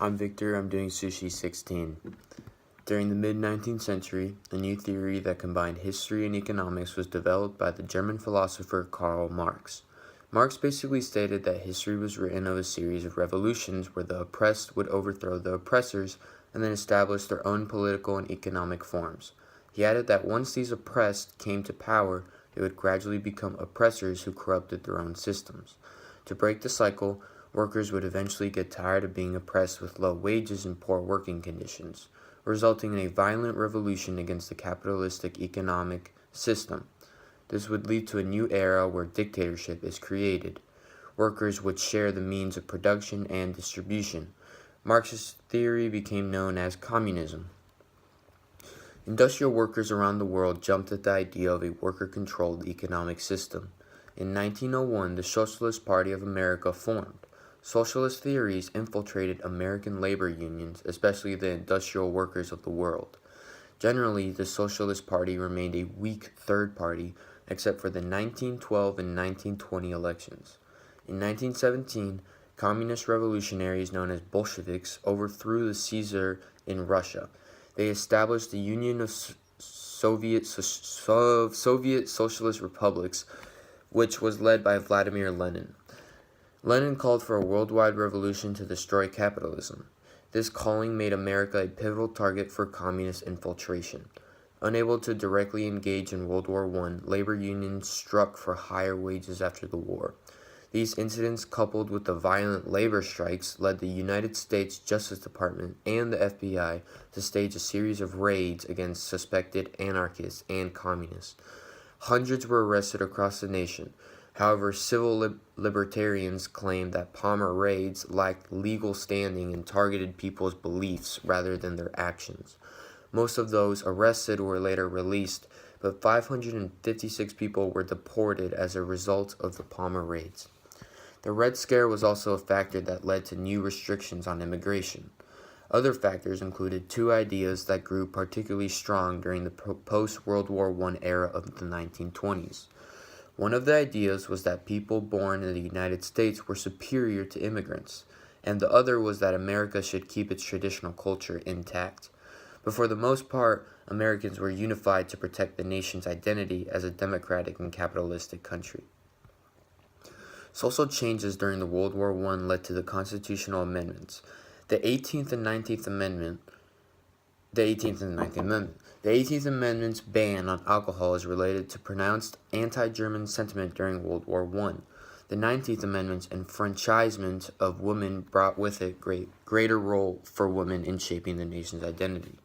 I'm Victor. I'm doing Sushi 16. During the mid-19th century, a new theory that combined history and economics was developed by the German philosopher Karl Marx. Marx basically stated that history was written of a series of revolutions where the oppressed would overthrow the oppressors and then establish their own political and economic forms. He added that once these oppressed came to power, they would gradually become oppressors who corrupted their own systems. To break the cycle, workers would eventually get tired of being oppressed with low wages and poor working conditions, resulting in a violent revolution against the capitalistic economic system. This would lead to a new era where dictatorship is created. Workers would share the means of production and distribution. Marxist theory became known as communism. Industrial workers around the world jumped at the idea of a worker-controlled economic system. In 1901, the Socialist Party of America formed. Socialist theories infiltrated American labor unions, especially the industrial workers of the world. Generally, the Socialist Party remained a weak third party, except for the 1912 and 1920 elections. In 1917, communist revolutionaries known as Bolsheviks overthrew the Caesar in Russia. They established the Union of Soviet Socialist Republics, which was led by Vladimir Lenin. Lenin called for a worldwide revolution to destroy capitalism. This calling made America a pivotal target for communist infiltration. Unable to directly engage in World War I, labor unions struck for higher wages after the war. These incidents, coupled with the violent labor strikes, led the United States Justice Department and the FBI to stage a series of raids against suspected anarchists and communists. Hundreds were arrested across the nation. However, civil libertarians claimed that Palmer raids lacked legal standing and targeted people's beliefs rather than their actions. Most of those arrested were later released, but 556 people were deported as a result of the Palmer raids. The Red Scare was also a factor that led to new restrictions on immigration. Other factors included two ideas that grew particularly strong during the post-World War I era of the 1920s. One of the ideas was that people born in the United States were superior to immigrants, and the other was that America should keep its traditional culture intact. But for the most part, Americans were unified to protect the nation's identity as a democratic and capitalistic country. Social changes during the World War I led to the constitutional amendments. The 18th and 19th Amendment's ban on alcohol is related to pronounced anti-German sentiment during World War I. The 19th Amendment's enfranchisement of women brought with it greater role for women in shaping the nation's identity.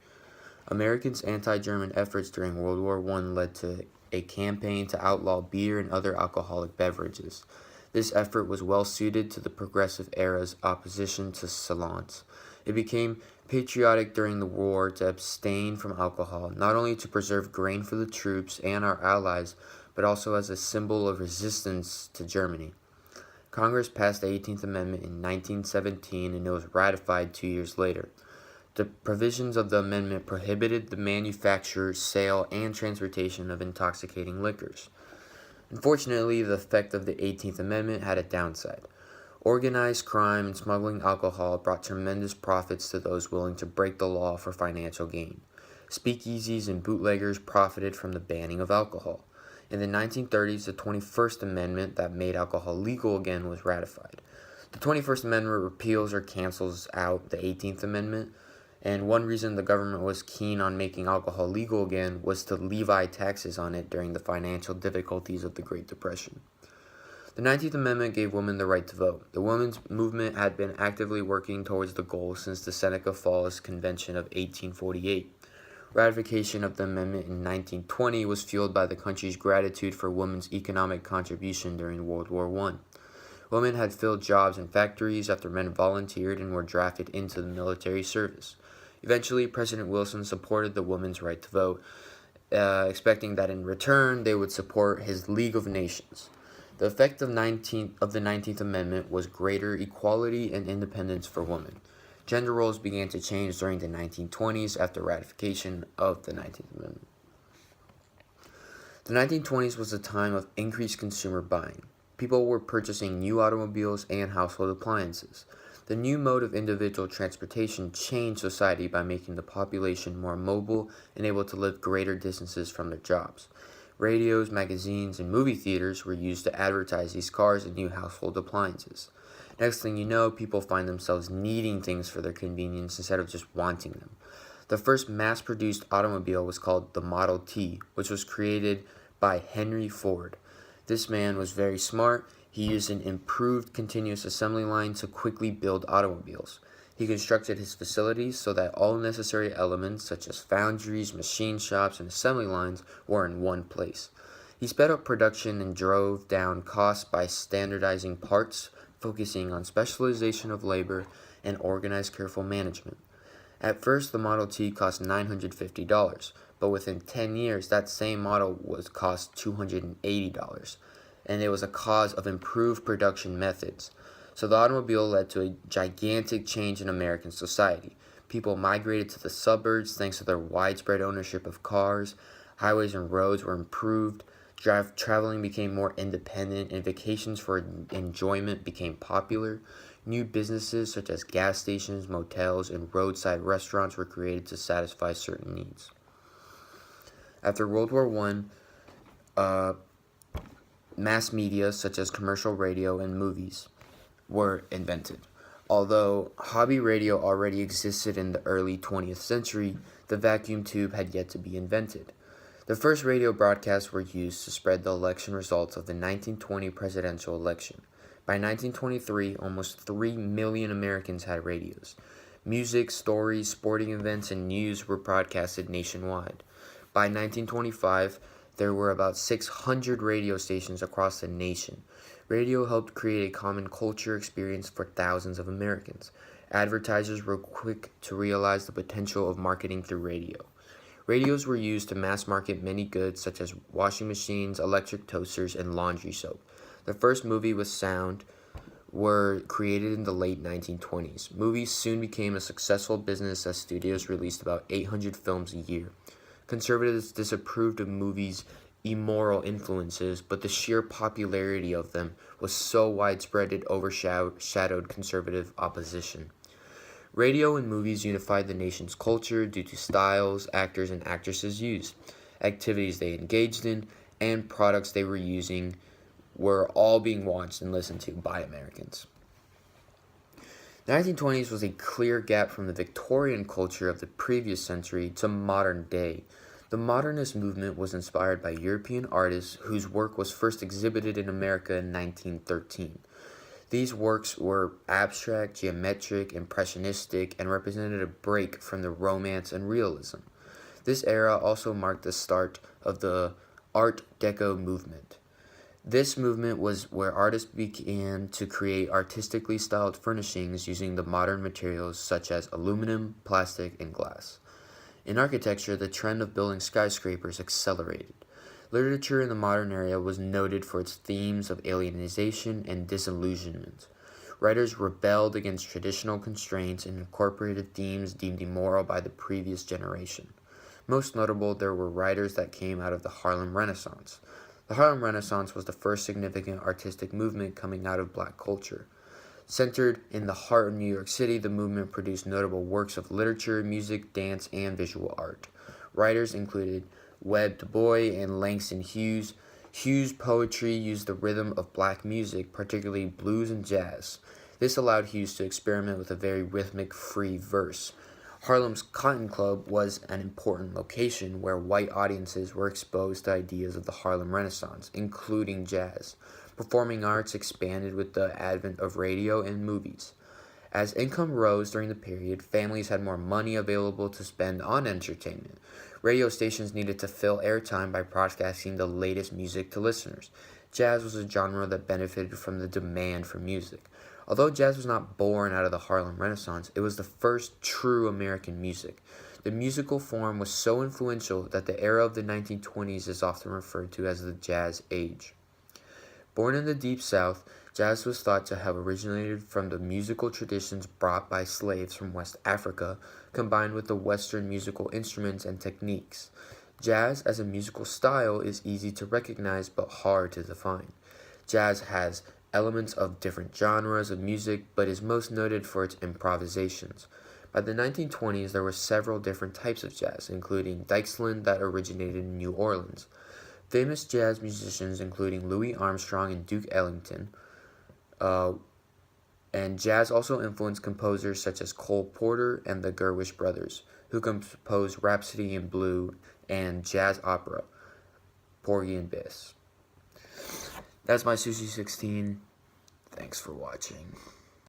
Americans' anti-German efforts during World War I led to a campaign to outlaw beer and other alcoholic beverages. This effort was well suited to the Progressive era's opposition to salons. It became patriotic during the war to abstain from alcohol, not only to preserve grain for the troops and our allies, but also as a symbol of resistance to Germany. Congress passed the 18th Amendment in 1917 and it was ratified 2 years later. The provisions of the amendment prohibited the manufacture, sale, and transportation of intoxicating liquors. Unfortunately, the effect of the 18th Amendment had a downside. Organized crime and smuggling alcohol brought tremendous profits to those willing to break the law for financial gain. Speakeasies and bootleggers profited from the banning of alcohol. In the 1930s, the 21st Amendment that made alcohol legal again was ratified. The 21st Amendment repeals or cancels out the 18th Amendment, and one reason the government was keen on making alcohol legal again was to levy taxes on it during the financial difficulties of the Great Depression. The 19th Amendment gave women the right to vote. The women's movement had been actively working towards the goal since the Seneca Falls Convention of 1848. Ratification of the amendment in 1920 was fueled by the country's gratitude for women's economic contribution during World War I. Women had filled jobs in factories after men volunteered and were drafted into the military service. Eventually, President Wilson supported the women's right to vote, expecting that in return they would support his League of Nations. The effect of the 19th Amendment was greater equality and independence for women. Gender roles began to change during the 1920s after ratification of the 19th Amendment. The 1920s was a time of increased consumer buying. People were purchasing new automobiles and household appliances. The new mode of individual transportation changed society by making the population more mobile and able to live greater distances from their jobs. Radios, magazines, and movie theaters were used to advertise these cars and new household appliances. Next thing you know, people find themselves needing things for their convenience instead of just wanting them. The first mass-produced automobile was called the Model T, which was created by Henry Ford. This man was very smart. He used an improved continuous assembly line to quickly build automobiles. He constructed his facilities so that all necessary elements, such as foundries, machine shops, and assembly lines, were in one place. He sped up production and drove down costs by standardizing parts, focusing on specialization of labor, and organized, careful management. At first, the Model T cost $950, but within 10 years, that same model was cost $280, and it was a cause of improved production methods. So the automobile led to a gigantic change in American society. People migrated to the suburbs thanks to their widespread ownership of cars. Highways and roads were improved. Traveling became more independent, and vacations for enjoyment became popular. New businesses such as gas stations, motels, and roadside restaurants were created to satisfy certain needs. After World War I, mass media such as commercial radio and movies were invented. Although hobby radio already existed in the early 20th century, the vacuum tube had yet to be invented. The first radio broadcasts were used to spread the election results of the 1920 presidential election. By 1923, almost 3 million Americans had radios. Music, stories, sporting events, and news were broadcasted nationwide. By 1925, there were about 600 radio stations across the nation. Radio helped create a common culture experience for thousands of Americans. Advertisers were quick to realize the potential of marketing through radio. Radios were used to mass market many goods such as washing machines, electric toasters, and laundry soap. The first movie with sound were created in the late 1920s. Movies soon became a successful business as studios released about 800 films a year. Conservatives disapproved of movies' immoral influences, but the sheer popularity of them was so widespread it overshadowed conservative opposition. Radio and movies unified the nation's culture due to styles actors and actresses used, activities they engaged in, and products they were using were all being watched and listened to by Americans. The 1920s was a clear gap from the Victorian culture of the previous century to modern day. The modernist movement was inspired by European artists whose work was first exhibited in America in 1913. These works were abstract, geometric, impressionistic, and represented a break from the Romance and Realism. This era also marked the start of the Art Deco movement. This movement was where artists began to create artistically styled furnishings using the modern materials such as aluminum, plastic, and glass. In architecture, the trend of building skyscrapers accelerated. Literature in the modern era was noted for its themes of alienation and disillusionment. Writers rebelled against traditional constraints and incorporated themes deemed immoral by the previous generation. Most notable, there were writers that came out of the Harlem Renaissance. The Harlem Renaissance was the first significant artistic movement coming out of black culture. Centered in the heart of New York City, the movement produced notable works of literature, music, dance, and visual art. Writers included Webb Du Bois and Langston Hughes. Hughes' poetry used the rhythm of black music, particularly blues and jazz. This allowed Hughes to experiment with a very rhythmic, free verse. Harlem's Cotton Club was an important location where white audiences were exposed to ideas of the Harlem Renaissance, including jazz. Performing arts expanded with the advent of radio and movies. As income rose during the period, families had more money available to spend on entertainment. Radio stations needed to fill airtime by broadcasting the latest music to listeners. Jazz was a genre that benefited from the demand for music. Although jazz was not born out of the Harlem Renaissance, it was the first true American music. The musical form was so influential that the era of the 1920s is often referred to as the Jazz Age. Born in the Deep South, jazz was thought to have originated from the musical traditions brought by slaves from West Africa, combined with the Western musical instruments and techniques. Jazz as a musical style is easy to recognize but hard to define. Jazz has elements of different genres of music, but is most noted for its improvisations. By the 1920s, there were several different types of jazz, including Dixieland that originated in New Orleans. Famous jazz musicians, including Louis Armstrong and Duke Ellington, and jazz also influenced composers such as Cole Porter and the Gershwin brothers, who composed Rhapsody in Blue and jazz opera, Porgy and Bess. That's my Sushi 16. Thanks for watching.